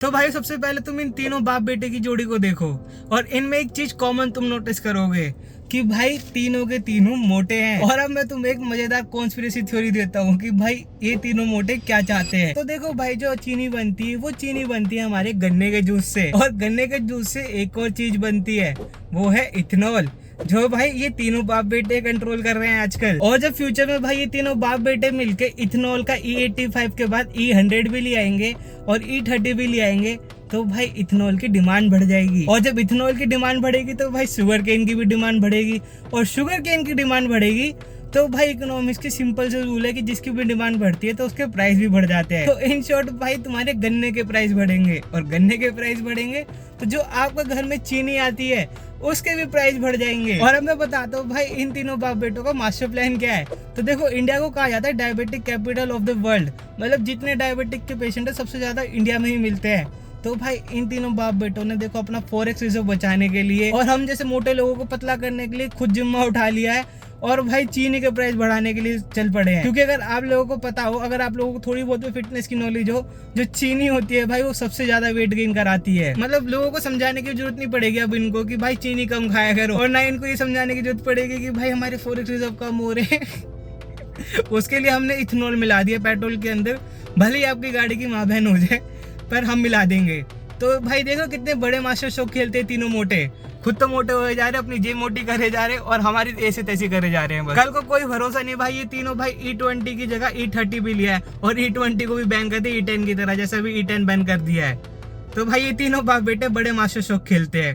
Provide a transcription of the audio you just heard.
तो भाई सबसे पहले तुम इन तीनों बाप बेटे की जोड़ी को देखो और इनमें एक चीज कॉमन तुम नोटिस करोगे कि भाई तीनों के तीनों मोटे हैं। और अब मैं तुम्हें एक मजेदार कॉन्स्पिरेसी थ्योरी देता हूँ कि भाई ये तीनों मोटे क्या चाहते हैं। तो देखो भाई, जो चीनी बनती है वो चीनी बनती है हमारे गन्ने के जूस से, और गन्ने के जूस से एक और चीज बनती है, वो है इथेनॉल, जो भाई ये तीनों बाप बेटे कंट्रोल कर रहे हैं आजकल। और जब फ्यूचर में भाई ये तीनों बाप बेटे मिलके इथेनॉल का E85 के बाद E100 भी ले आएंगे और E30 भी ले आएंगे, तो भाई इथेनॉल की डिमांड बढ़ जाएगी। और जब इथेनॉल की डिमांड बढ़ेगी तो भाई शुगर केन की भी डिमांड बढ़ेगी, और शुगर केन की डिमांड बढ़ेगी तो भाई इकोनॉमिक्स की सिंपल से रूल है कि जिसकी भी डिमांड बढ़ती है तो उसके प्राइस भी बढ़ जाते हैं। तो इन शॉर्ट भाई तुम्हारे गन्ने के प्राइस बढ़ेंगे, और गन्ने के प्राइस बढ़ेंगे तो जो आपका घर में चीनी आती है उसके भी प्राइस बढ़ जाएंगे। और अब मैं बताता हूँ भाई इन तीनों बाप बेटों का मास्टर प्लान क्या है। तो देखो, इंडिया को कहा जाता है diabetic capital of the world, मतलब जितने डायबिटिक के पेशेंट है सबसे ज्यादा इंडिया में ही मिलते हैं। तो भाई इन तीनों बाप बेटों ने देखो अपना फॉरेक्स रिजर्व बचाने के लिए और हम जैसे मोटे लोगों को पतला करने के लिए खुद जिम्मा उठा लिया है, और भाई चीनी के प्राइस बढ़ाने के लिए चल पड़े हैं। क्योंकि अगर आप लोगों को पता हो, अगर आप लोगों को थोड़ी बहुत भी फिटनेस की नॉलेज हो, जो चीनी होती है भाई वो सबसे ज्यादा वेट गेन कराती है। मतलब लोगों को समझाने की जरूरत नहीं पड़ेगी अब इनको कि भाई चीनी कम खाया करो, और ना इनको ये समझाने की जरूरत पड़ेगी कि भाई हमारे फॉरेक्स रिजर्व कम हो रहे हैं। उसके लिए हमने इथेनॉल मिला दिया पेट्रोल के अंदर, भले ही आपकी गाड़ी की माँ बहन हो जाए पर हम मिला देंगे। तो भाई देखो कितने बड़े मास्टर शौक खेलते हैं तीनों मोटे, खुद तो मोटे हो जा रहे, अपनी जेब मोटी करे जा रहे, और हमारी ऐसी तैसी करे जा रहे हैं। कल को कोई भरोसा नहीं भाई, ये तीनों भाई E20 की जगह E30 भी लिया है, और E20 को भी बैन कर दिया E10 की तरह, जैसा भी E10 बैन कर दिया है। तो भाई ये तीनों बाप बेटे बड़े मास्टर शौक खेलते हैं।